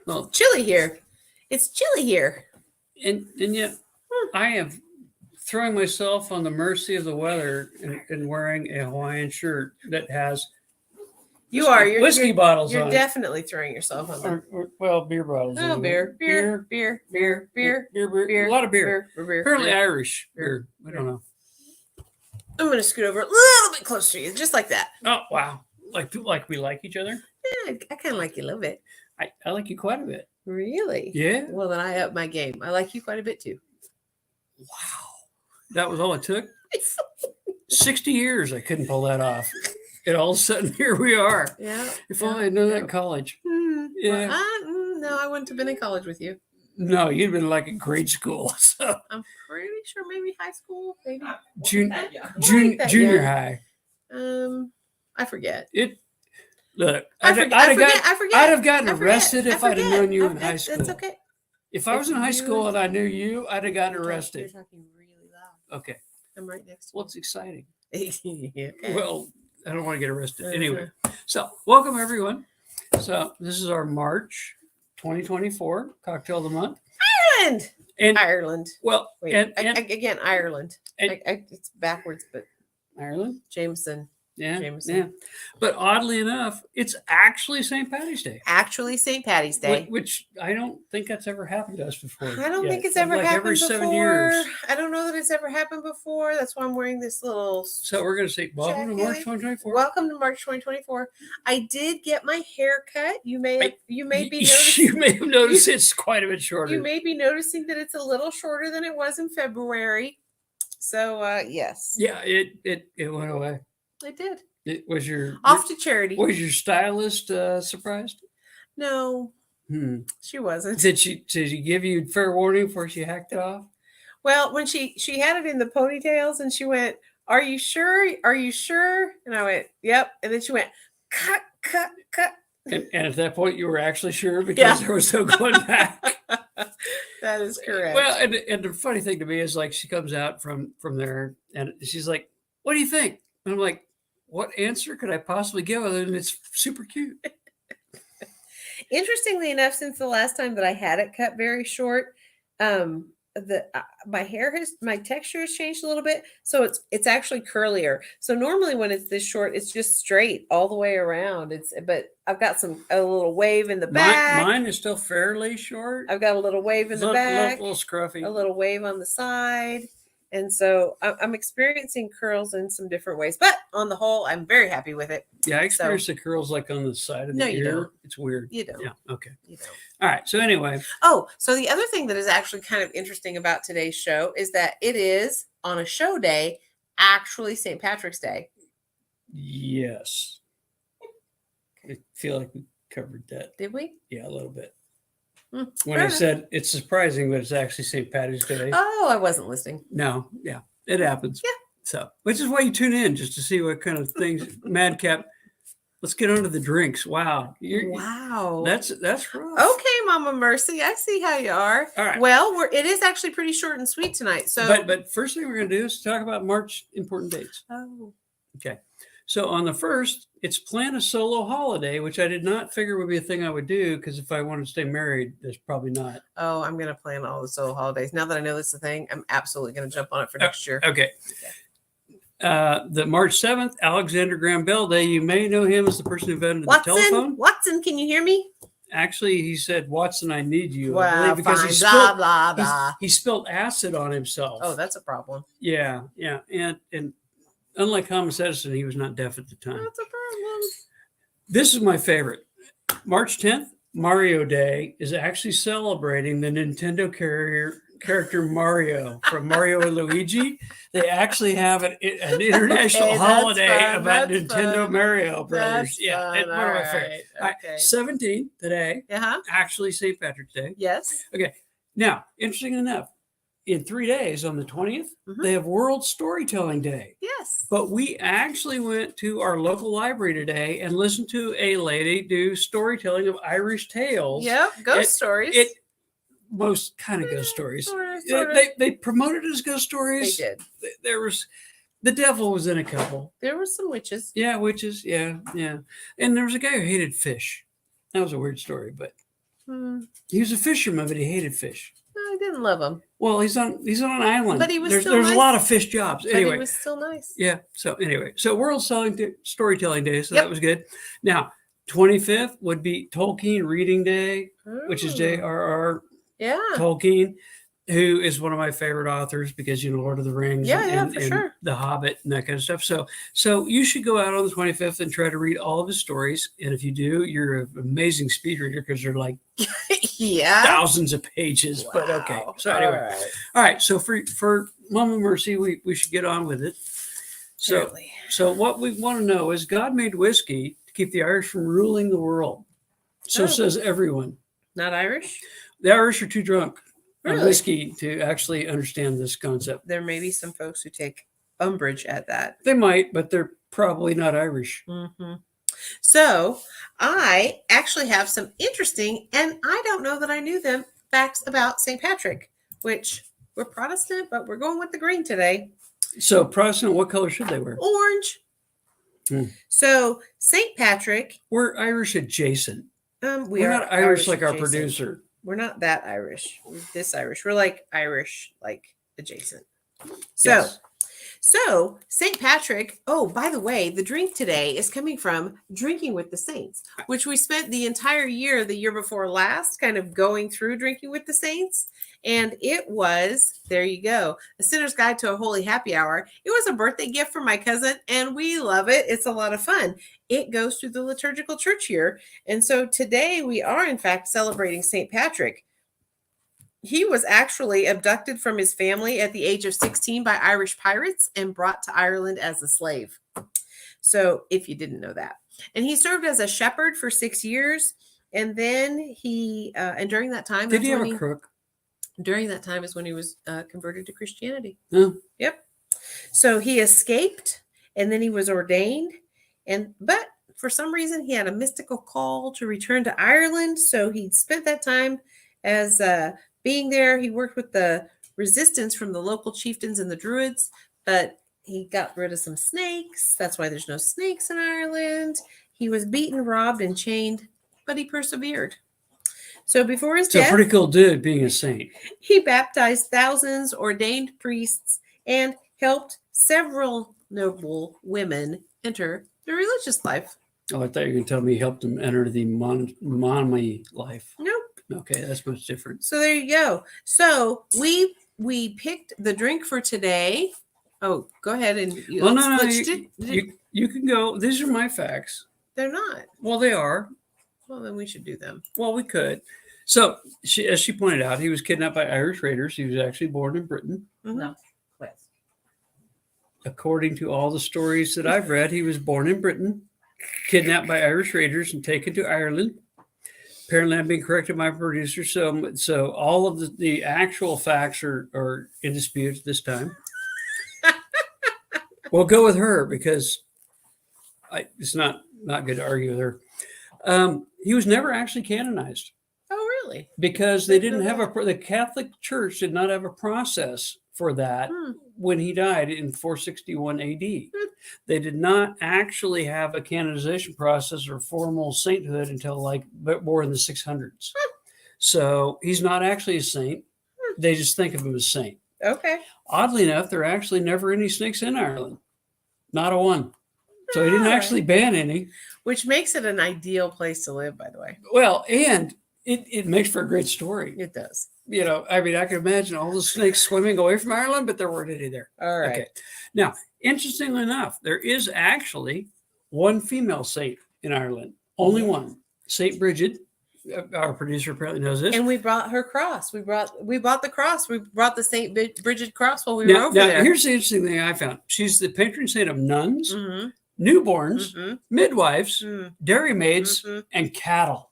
Well, chilly here. It's chilly here. and yet I am throwing myself on the mercy of the weather and wearing a Hawaiian shirt that has You are. whiskey bottles You're on definitely throwing yourself on them. well, beer bottles. Oh, anyway. beer. A lot of beer. Apparently Irish beer. I don't know. I'm going to scoot over a little bit closer to you, just like that. Oh, wow. Like we like each other? Yeah, I kind of like you a little bit. I like you quite a bit. Really? Yeah. Well, then I up my game. I like you quite a bit too. Wow. That was all it took? 60 years I couldn't pull that off. And all of a sudden, here we are. Yeah. If only I'd known that in college. Yeah. Well, no, I wouldn't have been in college with you. No, you'd been like in grade school. So I'm pretty sure maybe high school, maybe junior high. I forget. Look, I forget. I'd have gotten arrested if I'd have known you in high school. That's okay. If I was in high school and I knew you, I'd have gotten arrested. You're talking really loud. Okay. I'm right next to you. Well, it's exciting. Okay. Well, I don't want to get arrested. Anyway, so welcome everyone. So this is our March 2024 cocktail of the month. Ireland. Well, wait. Again, Ireland. It's backwards, but Ireland. Jameson. Yeah. But oddly enough, it's actually St. Patty's Day. Which I don't think that's ever happened to us before. I don't think it's ever happened every before. 7 years. I don't know that it's ever happened before. That's why I'm wearing this little. So we're going to say welcome to March 2024. Welcome to March 2024. I did get my hair cut. You may be noticing. You may have noticed it's quite a bit shorter. You may be noticing that it's a little shorter than it was in February. So yes. Yeah, it went away. It did. It was off to charity. Was your stylist surprised? No, she wasn't. Did she give you fair warning before she hacked it off? Well, when she had it in the ponytails and she went, "Are you sure? Are you sure?" And I went, "Yep." And then she went, "Cut." And at that point, you were actually sure because there was no going back. That is correct. Well, and the funny thing to me is like she comes out from there and she's like, "What do you think?" And I'm like, "What answer could I possibly give other than it's super cute?" Interestingly enough, since the last time that I had it cut very short, my texture has changed a little bit, so it's actually curlier. So normally when it's this short, it's just straight all the way around. But I've got a little wave in the back. Mine is still fairly short. I've got a little wave in the back, a little scruffy, a little wave on the side. And so I'm experiencing curls in some different ways, but on the whole, I'm very happy with it. Yeah, I experienced the curls like on the side of the ear. You don't. It's weird. You don't. Yeah. Okay. You don't. All right. So anyway. Oh, so the other thing that is actually kind of interesting about today's show is that it is on a show day, actually St. Patrick's Day. Yes. I feel like we covered that. Did we? Yeah, a little bit. When I said it's surprising, but it's actually St. Patty's Day. Oh, I wasn't listening. No, yeah, it happens. Yeah. So, which is why you tune in just to see what kind of things. Madcap, let's get on to the drinks. Wow. Wow. That's rough. Okay, Mama Mercy, I see how you are. All right. Well, it is actually pretty short and sweet tonight. So, but first thing we're going to do is talk about March important dates. Oh. Okay. So on the 1st, it's plan a solo holiday, which I did not figure would be a thing I would do because if I wanted to stay married, there's probably not. Oh, I'm going to plan all the solo holidays. Now that I know this is a thing, I'm absolutely going to jump on it for next year. Okay. The March 7th, Alexander Graham Bell Day. You may know him as the person who invented the telephone. Watson, can you hear me? Actually, he said, "Watson, I need you." Well, because fine. Blah, blah, blah. He spilled acid on himself. Oh, that's a problem. Yeah. And unlike Thomas Edison, he was not deaf at the time. That's a problem. This is my favorite. March 10th, Mario Day, is actually celebrating the Nintendo character Mario from Mario and Luigi. They actually have an international holiday about Nintendo Mario Brothers. That's fun. It's one of my favorites. Okay. 17 today, Uh-huh. actually St. Patrick's Day. Yes. Okay. Now, interesting enough, in 3 days, on the 20th, they have World Storytelling Day. Yes. But we actually went to our local library today and listened to a lady do storytelling of Irish tales. Yep, ghost stories. Most kind of ghost stories. Sort of. They promoted it as ghost stories. They did. There was the devil was in a couple. There were some witches. Yeah, witches. Yeah. And there was a guy who hated fish. That was a weird story, but He was a fisherman, but he hated fish. I didn't love him. Well, he's on an island. But he was there's still there's nice. a lot of fish jobs. But Anyway, he was still nice. yeah. So anyway, so World Storytelling Day. So Yep. that was good. Now, 25th would be Tolkien Reading Day, which is J.R.R. Yeah. Tolkien, who is one of my favorite authors because, Lord of the Rings and sure. The Hobbit and that kind of stuff. So you should go out on the 25th and try to read all of his stories. And if you do, you're an amazing speed reader because they're like thousands of pages. Wow. But okay. So anyway, all right. So for Mama Mercy, we should get on with it. So what we want to know is God made whiskey to keep the Irish from ruling the world. So says everyone. Not Irish? The Irish are too drunk. Really? Whiskey to actually understand this concept. There may be some folks who take umbrage at that. They might, but they're probably not Irish. Mm-hmm. So I actually have some interesting, and I don't know that I knew them, facts about St. Patrick, which we're Protestant, but we're going with the green today. So Protestant, what color should they wear? Orange. So St. Patrick. We're Irish adjacent. We're not Irish like our producer. We're not that Irish. We're this Irish. We're like Irish, like adjacent. So St. Patrick, oh, by the way, the drink today is coming from Drinking with the Saints, which we spent the entire year, the year before last, kind of going through Drinking with the Saints. And it was, there you go, A Sinner's Guide to a Holy Happy Hour. It was a birthday gift from my cousin, and we love it. It's a lot of fun. It goes through the liturgical church year. And so today we are, in fact, celebrating St. Patrick. He was actually abducted from his family at the age of 16 by Irish pirates and brought to Ireland as a slave. So if you didn't know that. And he served as a shepherd for 6 years. And then and during that time... Did he have a crook? During that time is when he was converted to Christianity. Oh. Yep. So he escaped, and then he was ordained. But for some reason, he had a mystical call to return to Ireland. So he spent that time as being there. He worked with the resistance from the local chieftains and the Druids, but he got rid of some snakes. That's why there's no snakes in Ireland. He was beaten, robbed, and chained, but he persevered. So before his death, pretty cool dude being a saint. He baptized thousands, ordained priests, and helped several noble women enter the religious life. Oh, I thought you were going to tell me he helped him enter the mommy life. Nope. Okay, that's much different. So there you go. So we picked the drink for today. Oh, go ahead and you can go. These are my facts. They're not. Well, they are. Well, then we should do them. Well, we could. So, as she pointed out, he was kidnapped by Irish raiders. He was actually born in Britain. Mm-hmm. No, West. According to all the stories that I've read, he was born in Britain, kidnapped by Irish raiders, and taken to Ireland. Apparently, I'm being corrected by my producer. So all of the actual facts are in dispute this time. We'll go with her because it's not good to argue with her. He was never actually canonized. Oh, really? Because they didn't have the Catholic Church did not have a process for that when he died in 461 AD. They did not actually have a canonization process or formal sainthood until more in the 600s. So he's not actually a saint. They just think of him as saint. Okay. Oddly enough, there are actually never any snakes in Ireland. Not a one. So he didn't actually ban any. Which makes it an ideal place to live, by the way. Well, and it makes for a great story. It does. I can imagine all the snakes swimming away from Ireland, but there weren't any there. All right. Okay. Now, interestingly enough, there is actually one female saint in Ireland. Only one. Saint Bridget. Our producer apparently knows this. And we brought her cross. We brought the cross. We brought the Saint Bridget cross while we were over there. Here's the interesting thing I found. She's the patron saint of nuns, newborns, midwives, dairymaids, and cattle.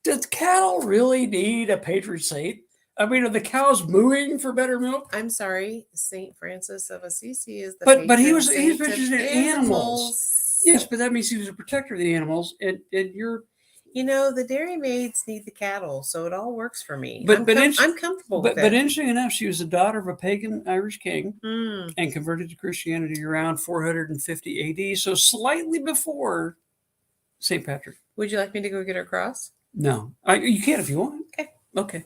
Does cattle really need a patron saint? I mean, are the cows mooing for better milk? I'm sorry, Saint Francis of Assisi is the but he was patron patron of animals. Yes, but that means he was a protector of the animals, and you're. The dairymaids need the cattle, so it all works for me. But I'm comfortable with it. But interesting enough, she was the daughter of a pagan Irish king and converted to Christianity around 450 AD, so slightly before St. Patrick. Would you like me to go get her cross? No, you can if you want. Okay. Okay.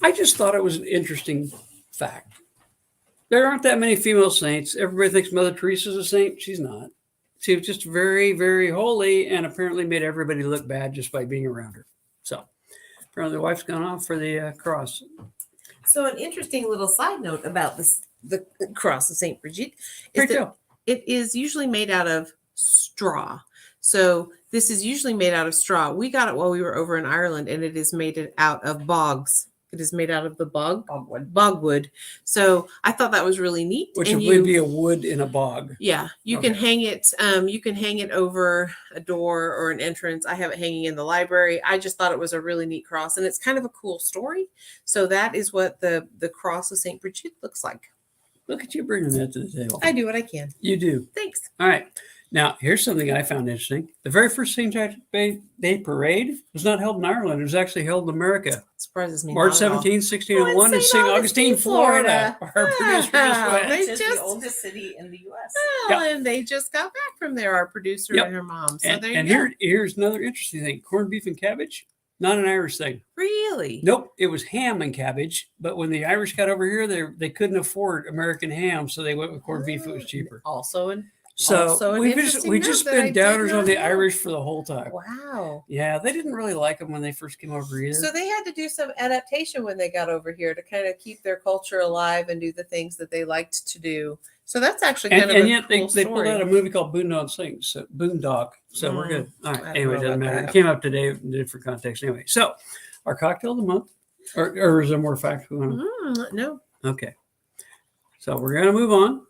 I just thought it was an interesting fact. There aren't that many female saints. Everybody thinks Mother Teresa's a saint. She's not. She was just very, very holy and apparently made everybody look bad just by being around her. So apparently the wife's gone off for the cross. So an interesting little side note about this, the cross of Saint Brigitte, is Pretty that cool. it is usually made out of straw. So this is usually made out of straw. We got it while we were over in Ireland, and it is made out of bogs. It is made out of the bogwood. So I thought that was really neat. Which And would be a wood in a bog. yeah, you can Okay. hang it. You can hang it over a door or an entrance. I have it hanging in the library. I just thought it was a really neat cross, and it's kind of a cool story. So that is what the cross of Saint Brigitte looks like. Look at you bringing that to the table. I do what I can. You do. Thanks. All right. Now, here's something I found interesting. The very first St. Patrick's Day parade was not held in Ireland. It was actually held in America. Surprises me. March not at all. 17, 1601 in St. Augustine, Florida. Our producer just went. They Which is just- the oldest city in the U.S. Well, and they just got back from there, our producer Yep. and her mom. So And, there and you go. here's another interesting thing. Corned beef and cabbage, not an Irish thing. Really? Nope, it was ham and cabbage. But when the Irish got over here, they couldn't afford American ham, so they went with corned beef. It was cheaper. Also an So Also an we just interesting we note just that I been did downers not on the know. Irish for the whole time. wow. Yeah, they didn't really like them when they first came over either. So they had to do some adaptation when they got over here to kind of keep their culture alive and do the things that they liked to do. So that's actually kind of and a yet cool they pulled story. out a movie called Boondock Saints, Boondock. So we're Mm, good. All I right. don't Anyway, know doesn't about matter. that. It came up today in different context. Anyway, so our cocktail of the month, or is there more facts we want to? No, Okay. So we're gonna move on.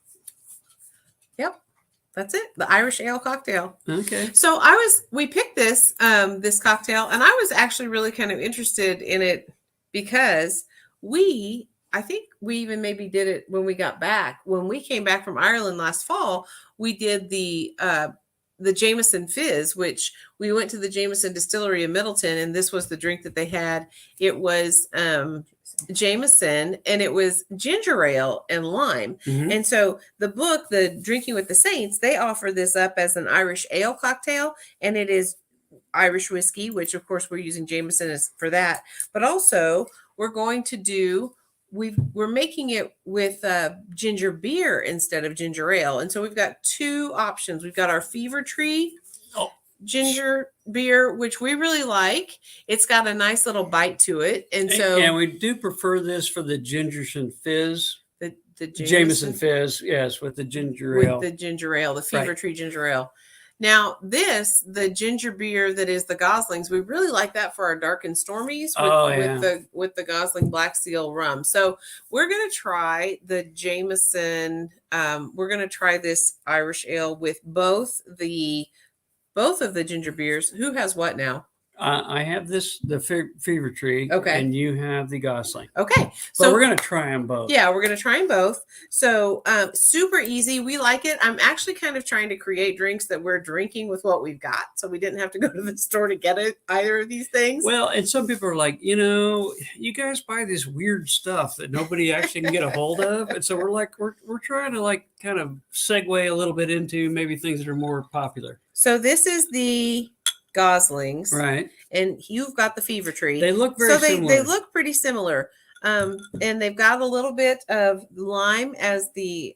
that's it. The Irish ale cocktail. Okay. So we picked this this cocktail, and I was actually really kind of interested in it because I think we even maybe did it when we got back. When we came back from Ireland last fall, we did the Jameson Fizz, which we went to the Jameson Distillery in Middleton, and this was the drink that they had. It was Jameson, and it was ginger ale and lime. Mhm. And so the book, the Drinking with the Saints, they offer this up as an Irish ale cocktail, and it is Irish whiskey, which of course we're using Jameson as for that. But also we're going to do we're making it with ginger beer instead of ginger ale. And so we've got two options. We've got our Fever Tree Oh. ginger beer, which we really like. It's got a nice little bite to it. And so and we do prefer this for the Gingerson Fizz, the Jameson Fizz, yes, with the ginger with ale. the ginger ale, the Fever Right. Tree ginger ale. Now, the ginger beer that is the Goslings, we really like that for our dark and stormies with the Gosling Black Seal rum. So we're gonna try the Jameson. We're gonna try this Irish ale with both of the ginger beers. Who has what now? I have the Fever Tree, Okay. and you have the Gosling. Okay, But so we're gonna try them both. yeah, we're going to try them both. So super easy. We like it. I'm actually kind of trying to create drinks that we're drinking with what we've got. So we didn't have to go to the store to get it, either of these things. Well, and some people are like, you guys buy this weird stuff that nobody actually can get a hold of, and so we're trying to like kind of segue a little bit into maybe things that are more popular. So this is the Goslings, Right? and you've got the Fever Tree. They look very so they similar. look pretty similar. And they've got a little bit of lime as the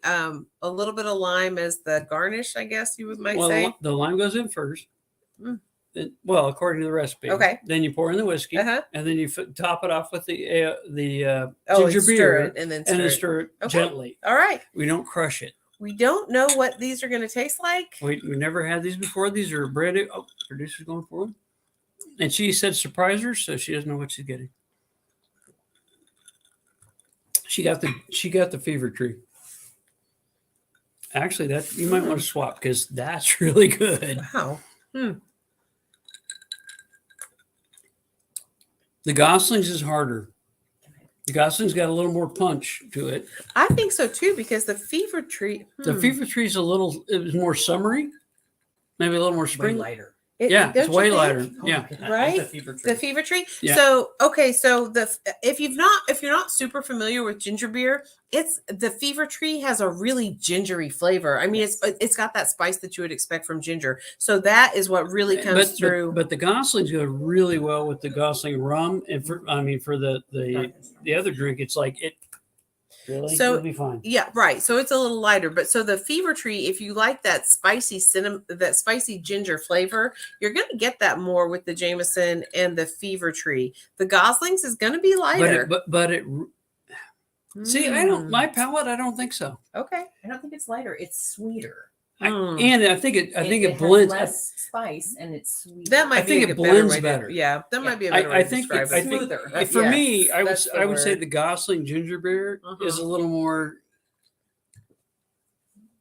garnish, I guess you might Well, say. the lime goes in first. Mm. Well, according to the recipe. Okay. Then you pour in the whiskey, Uh-huh. and then you top it off with the Oh, ginger and stir beer, it, and then stir it Okay. gently. All right. We don't crush it. We don't know what these are going to taste like. We never had these before. These are brand new. Oh, producer's going for them. And she said surprise her, so she doesn't know what she's getting. She got the Fever Tree. Actually, that you might want to swap because that's really good. Wow. The Goslings is harder. The Gosling's got a little more punch to it. I think so too, because the Fever Tree. The Fever Tree's it was more summery, maybe a little more Way spring. lighter. Yeah, don't it's you way think? lighter. Oh, Yeah. good. I like Right? The fever tree. The fever tree. Yeah. So okay, so if you're not super familiar with ginger beer, it's the fever tree has a really gingery flavor. I mean, it's got that spice that you would expect from ginger. So that is what really comes through. But the Goslings go really well with the Gosling rum, and for the other drink, it's like it. Really, So- it'll be fine. Yeah, right. So it's a little lighter, but so the fever tree, if you like that spicy cinnamon, that spicy ginger flavor, you're going to get that more with the Jameson and the fever tree. The Goslings is going to be lighter. But it. See, I don't. Mm. My palate, I don't think so. Okay. I don't think it's lighter. It's sweeter. And I think it. I think it has blends. less spice and it's sweet. That might I think be it a better blends way to- better. Yeah, that Yeah. might be a better way I to think describe I it. think Smoother. for me, Yes, I would that's the I would say word. the Gosling ginger beer is a little more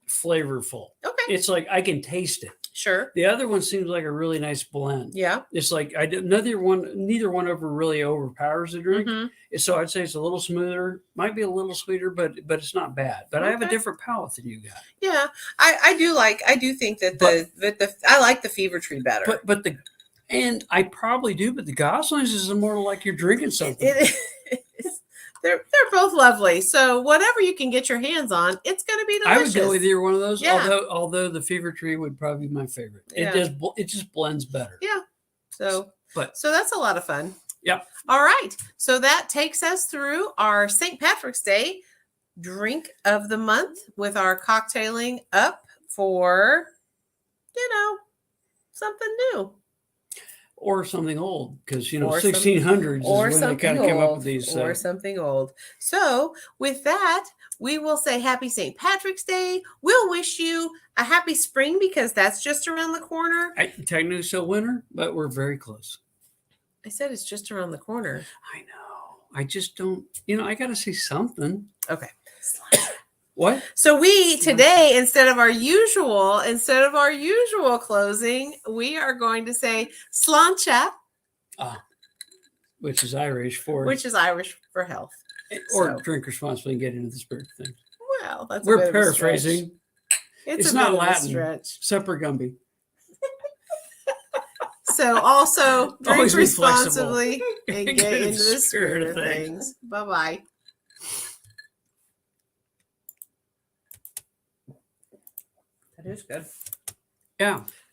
flavorful. Okay, It's like I can taste it. sure. The other one seems like a really nice blend. Yeah. It's like neither one ever really overpowers the drink. Mhm. So I'd say it's a little smoother, might be a little sweeter, but it's not bad. But I have a Okay. different palate than you got. Yeah, I do think that I like the fever tree better. And I probably do, but the Goslings is more like you're drinking something. It is. They're both lovely. So whatever you can get your hands on, it's going to be I delicious. would go with either one of those. Yeah. Although the Fever Tree would probably be my favorite. Yeah. It just blends better. Yeah. So But that's a lot of fun. Yep. All right. So that takes us through our St. Patrick's Day drink of the month with our cocktailing up for, something new. or something old, because Or some- 1600s Or is when they something kind of came up old. with these. Or something old. So with that, we will say happy St. Patrick's Day. We'll wish you a happy spring because that's just around the corner. Technically still winter, but we're very close. I said it's just around the corner. I know. I just don't. I got to see something. Okay. What? So we today, instead of our usual closing, we are going to say sláinte, Which is Irish for which is Irish for health. or so- drink responsibly and get into the spirit thing. Well, that's a We're bit of a stretch. paraphrasing. It's It's a not bit of a Latin. stretch. Semper Gumby. So also drink Always be flexible. responsibly and get into the spirit of things. Bye-bye. That is good. Yeah.